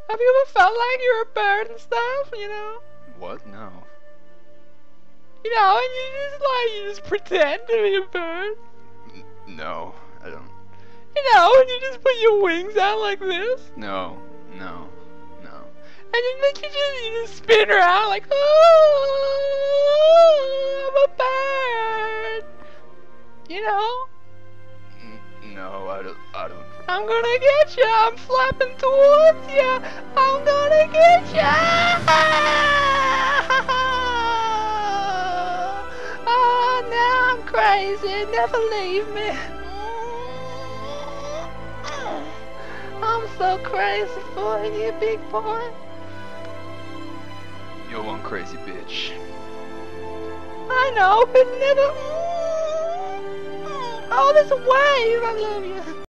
Have you ever felt like you're a bird and stuff, you know? What? No. You know, and you just pretend to be a bird. No, I don't. You know, and you just put your wings out like this. No. And then you just spin around like, oh, I'm a bird. You know? No, I don't. I'm gonna get you. I'm flapping towards you. I'm gonna get you. Oh, now I'm crazy. Never leave me. I'm so crazy for you, big boy. You're one crazy bitch. I know, but never. Oh, there's a wave. I love you.